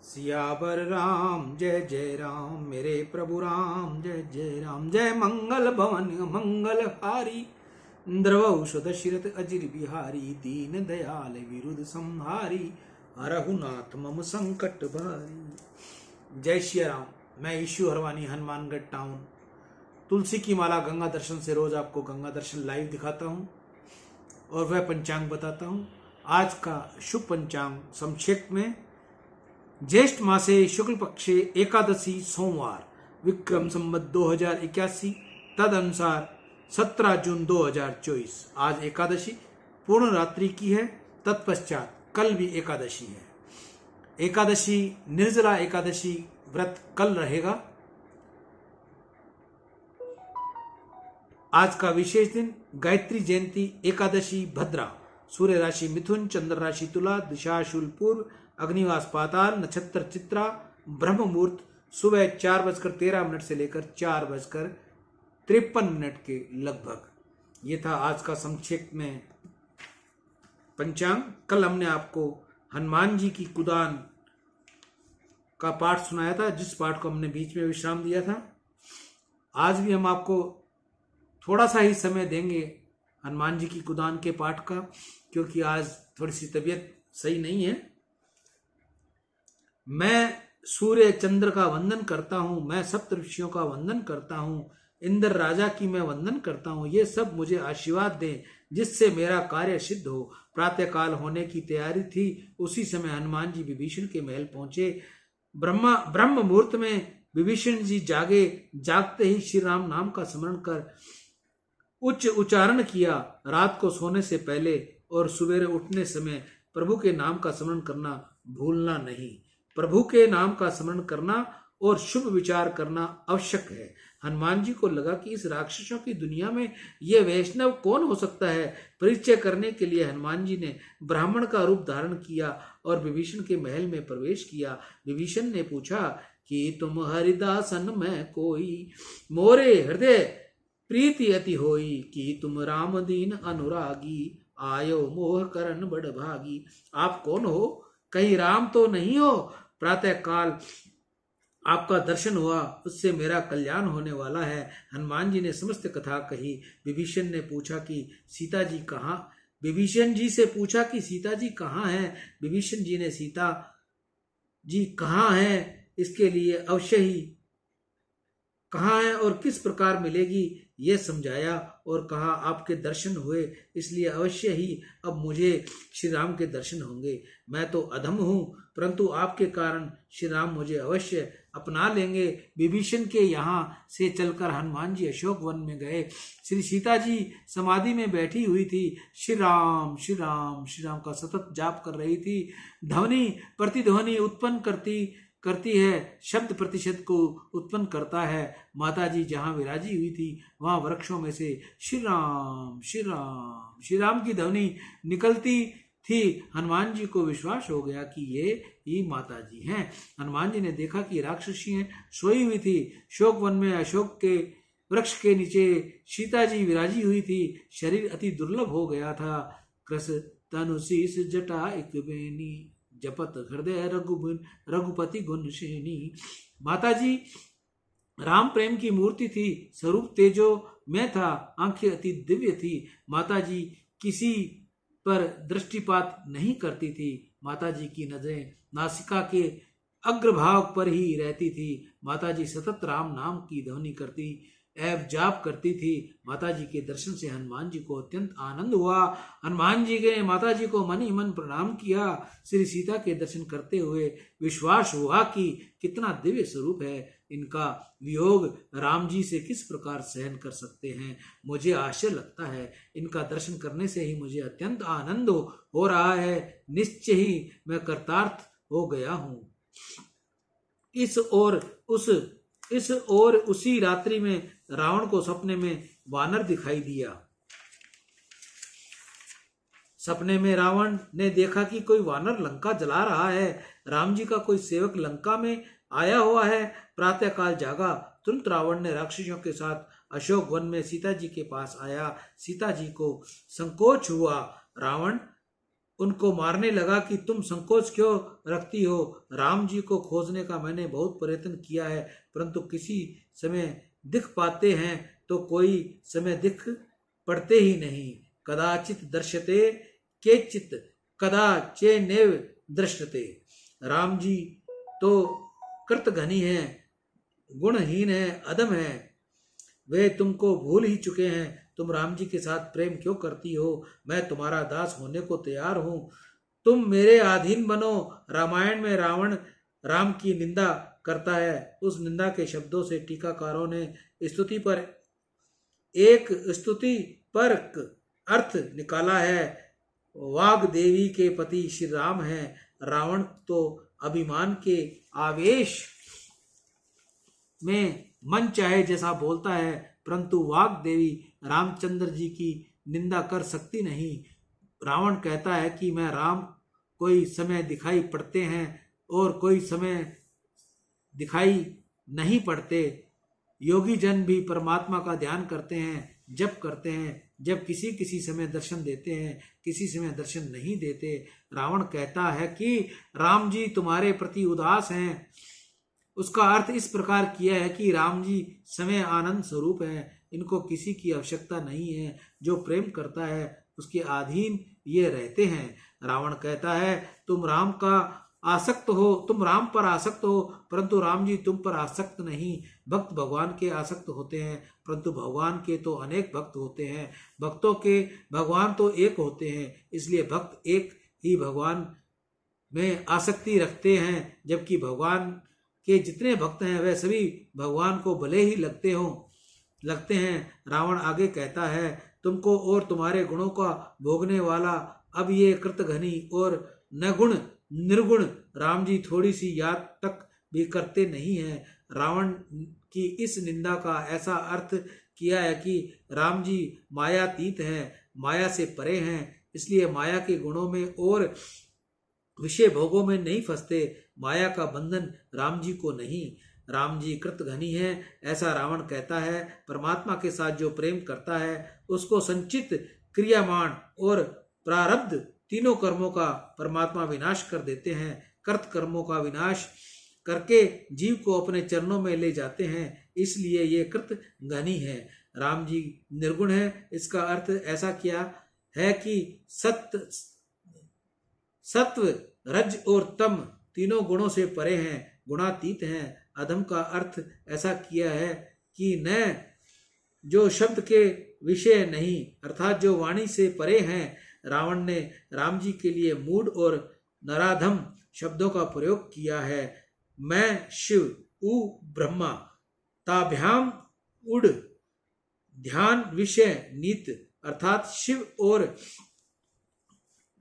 सियावर राम जय जय राम, मेरे प्रभु राम जय जय राम। जय मंगल भवन मंगल हारी, द्रवौ दशरथ अजिर बिहारी। दीन दयाल विरुद्ध संहारी, रघुनाथ मम संकट भारी। जय श्री राम। मैं ईशु हरवानी, हनुमानगढ़ टाउन। तुलसी की माला गंगा दर्शन से रोज आपको गंगा दर्शन लाइव दिखाता हूँ और वह पंचांग बताता हूँ। आज का शुभ पंचांग संक्षेप में, ज्येष्ठ मासे शुक्ल पक्षे एकादशी सोमवार, विक्रम संवत 2081, तद अनुसार 17 जून 2024। आज एकादशी पूर्ण रात्रि की है। तत्पश्चात कल भी एकादशी है। एकादशी निर्जला एकादशी व्रत कल रहेगा। आज का विशेष दिन गायत्री जयंती एकादशी भद्रा। सूर्य राशि मिथुन, चंद्र राशि तुला, दिशा शूल पूर्व, अग्निवास पाताल, नक्षत्र चित्रा, ब्रह्म मुहूर्त सुबह 4:13 से लेकर 4:53 के लगभग। ये था आज का संक्षेप में पंचांग। कल हमने आपको हनुमान जी की कुदान का पाठ सुनाया था, जिस पाठ को हमने बीच में विश्राम दिया था। आज भी हम आपको थोड़ा सा ही समय देंगे हनुमान जी की कुदान के पाठ का, क्योंकि आज थोड़ी सी तबीयत सही नहीं है। मैं सूर्य चंद्र का वंदन करता हूं, मैं सप्त ऋषियों का वंदन करता हूं, इंद्र राजा की मैं वंदन करता हूं। ये सब मुझे आशीर्वाद दें जिससे मेरा कार्य सिद्ध हो। प्रातःकाल होने की तैयारी थी, उसी समय हनुमान जी विभीषण के महल पहुंचे। ब्रह्म मुहूर्त में विभीषण जी जागे। जागते ही श्री राम नाम का स्मरण कर उच्च उच्चारण किया। रात को सोने से पहले और सवेरे उठने समय प्रभु के नाम का स्मरण करना भूलना नहीं। प्रभु के नाम का स्मरण करना और शुभ विचार करना आवश्यक है। हनुमान जी को लगा कि इस राक्षसों की दुनिया में यह वैष्णव कौन हो सकता है। परिचय करने के लिए हनुमान जी ने ब्राह्मण का रूप धारण किया और विभीषण के महल में प्रवेश किया। विभीषण ने पूछा कि तुम हरिदासन में कोई, मोरे हृदय प्रीति अति होई। कि तुम राम दीन अनुरागी, आयो मोह करन बड़ भागी। आप कौन हो? कहीं राम तो नहीं हो? प्रातः काल आपका दर्शन हुआ, उससे मेरा कल्याण होने वाला है। हनुमान जी ने समस्त कथा कही। विभीषण ने पूछा कि सीता जी कहाँ? विभीषण जी से पूछा कि सीता जी कहाँ है? विभीषण जी ने सीता जी कहाँ है इसके लिए अवश्य ही कहाँ है और किस प्रकार मिलेगी यह समझाया और कहा आपके दर्शन हुए, इसलिए अवश्य ही अब मुझे श्री राम के दर्शन होंगे। मैं तो अधम हूँ, परंतु आपके कारण श्री राम मुझे अवश्य अपना लेंगे। विभीषण के यहाँ से चलकर हनुमान जी अशोक वन में गए। श्री सीता जी समाधि में बैठी हुई थी। श्री राम श्री राम श्री राम का सतत जाप कर रही थी। ध्वनि प्रतिध्वनि उत्पन्न करती है, शब्द प्रतिशत को उत्पन्न करता है। माता जी जहाँ विराजी हुई थी वहां वृक्षों में से श्री राम श्री राम श्री राम की ध्वनि निकलती थी। हनुमान जी को विश्वास हो गया कि ये ही माता जी हैं। हनुमान जी ने देखा कि राक्षसी सोई हुई थी। शोक वन में अशोक के वृक्ष के नीचे सीता जी विराजी हुई थी। शरीर अति दुर्लभ हो गया था। कृष तनु शीस जटा एक बेनी, जपत हृदय रघुपति गुण श्रेणी। माता जी राम प्रेम की मूर्ति थी। स्वरूप तेजो में था, आंखें अति दिव्य थी। माता जी किसी पर दृष्टिपात नहीं करती थी। माता जी की नजरें नासिका के अग्रभाग पर ही रहती थी। माता जी सतत राम नाम की ध्वनि करती एवं जाप करती थी। माता जी के दर्शन से हनुमान जी को अत्यंत आनंद हुआ। हनुमान जी ने माता जी को मन ही मन प्रणाम किया। श्री सीता के दर्शन करते हुए विश्वास हुआ कि कितना दिव्य स्वरूप है। इनका वियोग राम जी से किस प्रकार सहन कर सकते हैं। मुझे आश्चर्य लगता है। इनका दर्शन करने से ही मुझे अत्यंत आनंद हो रहा है। निश्चय ही मैं कृतार्थ हो गया हूँ। इस और उसी रात्रि में रावण को सपने में वानर दिखाई दिया। सपने में रावण ने देखा कि कोई वानर लंका जला रहा है। राम जी का कोई सेवक लंका में आया हुआ है। प्रातःकाल जागा, तुरंत रावण ने राक्षसों के साथ अशोक वन में सीता जी के पास आया। सीता जी को संकोच हुआ। रावण उनको मारने लगा कि तुम संकोच क्यों रखती हो? राम जी को खोजने का मैंने बहुत प्रयत्न किया है, परंतु किसी समय दिख पाते हैं तो कोई समय दिख पड़ते ही नहीं। कदाचित दर्शते केचित कदाचेनैव दृष्टते। राम जी तो कृतघ्नी है, गुणहीन है, अधम है। वे तुमको भूल ही चुके हैं। तुम राम जी के साथ प्रेम क्यों करती हो? मैं तुम्हारा दास होने को तैयार हूं, तुम मेरे अधीन बनो। रामायण में रावण राम की निंदा करता है। उस निंदा के शब्दों से टीकाकारों ने स्तुति पर एक स्तुति पर अर्थ निकाला है। वाग देवी के पति श्री राम हैं। रावण तो अभिमान के आवेश में मन चाहे जैसा बोलता है, परंतु वाग देवी रामचंद्र जी की निंदा कर सकती नहीं। रावण कहता है कि मैं राम कोई समय दिखाई पड़ते हैं और कोई समय दिखाई नहीं पड़ते। योगी जन भी परमात्मा का ध्यान करते हैं, जप करते हैं, जब किसी किसी समय दर्शन देते हैं, किसी समय दर्शन नहीं देते। रावण कहता है कि राम जी तुम्हारे प्रति उदास हैं। उसका अर्थ इस प्रकार किया है कि राम जी समय आनंद स्वरूप है, इनको किसी की आवश्यकता नहीं है। जो प्रेम करता है उसके अधीन ये रहते हैं। रावण कहता है तुम राम पर आसक्त हो, परंतु राम जी तुम पर आसक्त नहीं। भक्त भगवान के आसक्त होते हैं, परंतु भगवान के तो अनेक भक्त होते हैं। भक्तों के भगवान तो एक होते हैं, इसलिए भक्त एक ही भगवान में आसक्ति रखते हैं। जबकि भगवान के जितने भक्त हैं वह सभी भगवान को भले ही लगते हैं। रावण आगे कहता है तुमको और तुम्हारे गुणों का भोगने वाला अब ये कृतघ्नी और नगुण निर्गुण राम जी थोड़ी सी याद तक भी करते नहीं हैं। रावण की इस निंदा का ऐसा अर्थ किया है कि राम जी मायातीत हैं, माया से परे हैं, इसलिए माया के गुणों में और विषय भोगों में नहीं फंसते। माया का बंधन राम जी को नहीं। राम जी कृतघ्नी है, ऐसा रावण कहता है। परमात्मा के साथ जो प्रेम करता है उसको संचित क्रियामान और प्रारब्ध तीनों कर्मों का परमात्मा विनाश कर देते हैं। कृत कर्मों का विनाश करके जीव को अपने चरणों में ले जाते हैं, इसलिए ये कृतघ्नी है। राम जी निर्गुण है, इसका अर्थ ऐसा किया है कि सत्व रज और तम तीनों गुणों से परे हैं, गुणातीत हैं। अधम का अर्थ ऐसा किया है कि न जो शब्द के विषय नहीं, अर्थात जो वाणी से परे हैं। रावण ने राम जी के लिए मूढ़ और नराधम शब्दों का प्रयोग किया है। मैं शिव उ ब्रह्मा ताभ्याम उड़ ध्यान विषय नीत, अर्थात शिव और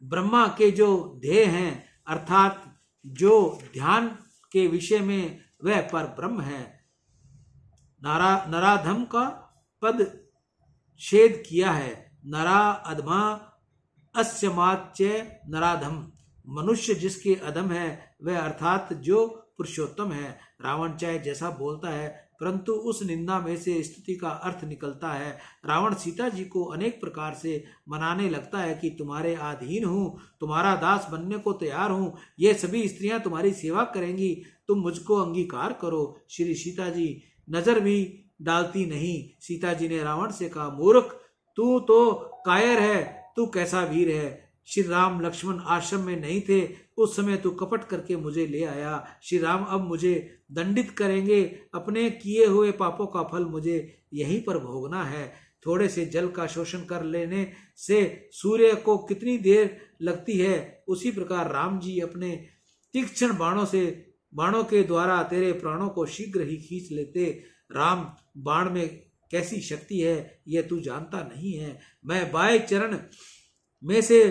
ब्रह्मा के जो ध्येय हैं, अर्थात जो ध्यान के विषय में वह पर ब्रह्म है। नराधम का पद छेद किया है। नरा अधमा अस्यमाच्य नराधम, मनुष्य जिसके अधम है वह अर्थात जो पुरुषोत्तम है। रावण चाहे जैसा बोलता है, परंतु उस निंदा में से स्तुति का अर्थ निकलता है। रावण सीता जी को अनेक प्रकार से मनाने लगता है कि तुम्हारे अधीन हूँ, तुम्हारा दास बनने को तैयार हूँ, ये सभी स्त्रियां तुम्हारी सेवा करेंगी, तुम मुझको अंगीकार करो। श्री सीता जी नजर भी डालती नहीं। सीता जी ने रावण से कहा मूर्ख, तू तो कायर है, तू कैसा वीर है। श्री राम लक्ष्मण आश्रम में नहीं थे, उस समय तू कपट करके मुझे ले आया। श्री राम अब मुझे दंडित करेंगे, अपने किए हुए पापों का फल मुझे यहीं पर भोगना है। थोड़े से जल का शोषण कर लेने से सूर्य को कितनी देर लगती है, उसी प्रकार राम जी अपने तीक्ष्ण बाणों के द्वारा तेरे प्राणों को शीघ्र ही खींच लेते। राम बाण में कैसी शक्ति है यह तू जानता नहीं है। मैं बाएं चरण में से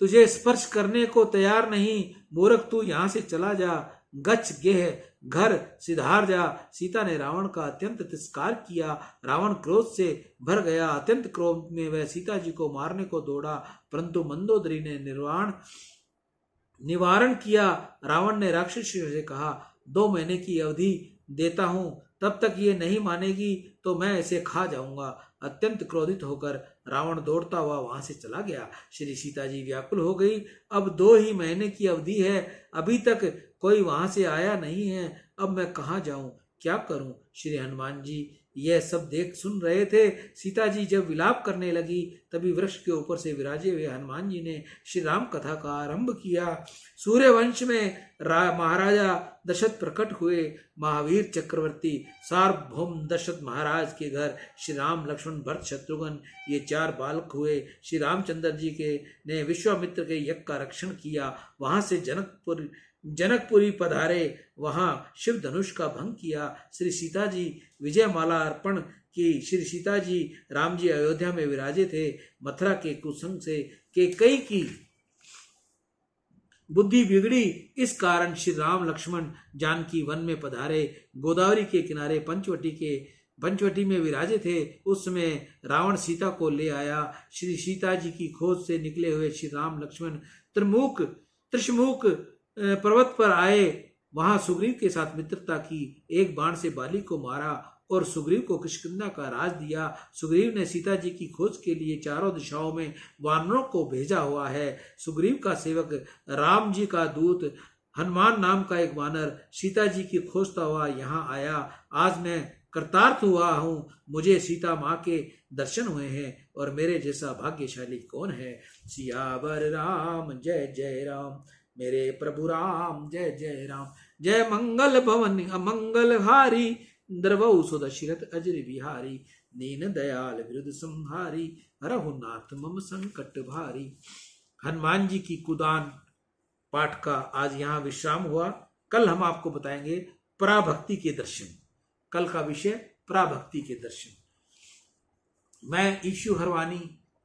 तुझे स्पर्श करने को तैयार नहीं। मूर्ख, तू यहाँ से चला जा, गच्छ गेह घर सिधार जा। सीता ने रावण का अत्यंत तिरस्कार किया। रावण क्रोध से भर गया। अत्यंत क्रोध में वह सीता जी को मारने को दौड़ा, परंतु मंदोदरी ने निवारण किया। रावण ने राक्षसी से कहा 2 महीने की अवधि देता हूं, तब तक ये नहीं मानेगी तो मैं इसे खा जाऊंगा। अत्यंत क्रोधित होकर रावण दौड़ता हुआ वहां से चला गया। श्री सीता जी व्याकुल हो गई। अब 2 ही महीने की अवधि है, अभी तक कोई वहां से आया नहीं है। अब मैं कहाँ जाऊं, क्या करूं? श्री हनुमान जी यह सब देख सुन रहे थे। सीता जी जब विलाप करने लगी, तभी वृक्ष के ऊपर से विराजे हुए हनुमान जी ने श्री राम कथा का आरंभ किया। सूर्यवंश में महाराजा दशरथ प्रकट हुए। महावीर चक्रवर्ती सार्वभौम दशरथ महाराज के घर श्री राम, लक्ष्मण, भरत, शत्रुघ्न ये 4 बालक हुए। श्री रामचंद्र जी के ने विश्वामित्र के यज्ञ का रक्षण किया। वहां से जनकपुरी पधारे, वहां शिव धनुष का भंग किया। श्री सीता जी विजय माला अर्पण की। श्री सीता जी राम जी अयोध्या में विराजे थे। मथुरा के कुसंग से कैकेयी की बुद्धि बिगड़ी, इस कारण श्री राम, लक्ष्मण, जानकी वन में पधारे। गोदावरी के किनारे पंचवटी में विराजे थे। उस समय रावण सीता को ले आया। श्री सीता जी की खोज से निकले हुए श्री राम, लक्ष्मण त्रिशमुख पर्वत पर आए। वहां सुग्रीव के साथ मित्रता की। एक बाण से बाली को मारा और सुग्रीव को किष्किंधा का राज दिया। सुग्रीव ने सीता जी की खोज के लिए चारों दिशाओं में वानरों को भेजा हुआ है। सुग्रीव का सेवक, राम जी का दूत हनुमान नाम का एक वानर सीता जी की खोजता हुआ यहाँ आया। आज मैं कृतार्थ हुआ हूँ, मुझे सीता माँ के दर्शन हुए हैं और मेरे जैसा भाग्यशाली कौन है। सियावर राम जय जय राम, मेरे प्रभु राम जय जय राम। जय मंगल भवन अमंगल हारी, द्रवौ सो दशरथ अजर बिहारी। दीन दयाल विरुद्ध संहारी, हरहु नाथ मम संकट भारी। हनुमान जी की कुदान पाठ का आज यहाँ विश्राम हुआ। कल हम आपको बताएंगे पराभक्ति के दर्शन। कल का विषय पराभक्ति के दर्शन। मैं ईशु हरवानी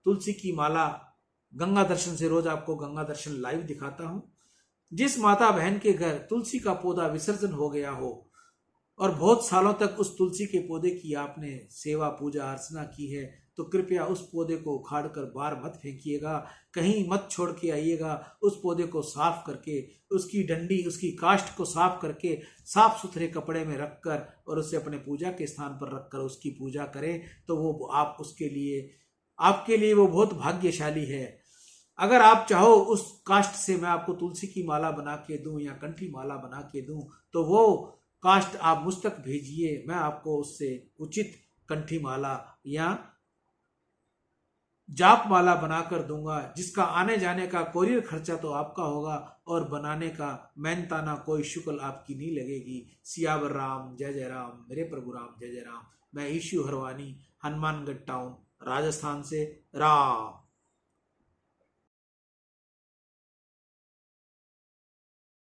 तुलसी की माला गंगा दर्शन से रोज आपको गंगा दर्शन लाइव दिखाता हूं। जिस माता बहन के घर तुलसी का पौधा विसर्जन हो गया हो और बहुत सालों तक उस तुलसी के पौधे की आपने सेवा, पूजा, अर्चना की है, तो कृपया उस पौधे को उखाड़ कर बाहर मत फेंकिएगा, कहीं मत छोड़ के आइएगा। उस पौधे को साफ करके, उसकी डंडी, उसकी काष्ठ को साफ करके साफ सुथरे कपड़े में रखकर और उसे अपने पूजा के स्थान पर रखकर उसकी पूजा करें, तो वो आप उसके लिए, आपके लिए वो बहुत भाग्यशाली है। अगर आप चाहो उस काष्ठ से मैं आपको तुलसी की माला बना के दूं या कंठी माला बना के दूं, तो वो काष्ठ आप मुझ तक भेजिए, मैं आपको उससे उचित कंठी माला या जाप माला बनाकर दूंगा, जिसका आने जाने का कोरियर खर्चा तो आपका होगा और बनाने का मेहनताना कोई शुक्ल आपकी नहीं लगेगी। सियावर राम जय जय राम, मेरे प्रभु राम जय जय राम। मैं ईशु हरवानी, हनुमानगढ़ टाउन, राजस्थान से। राम।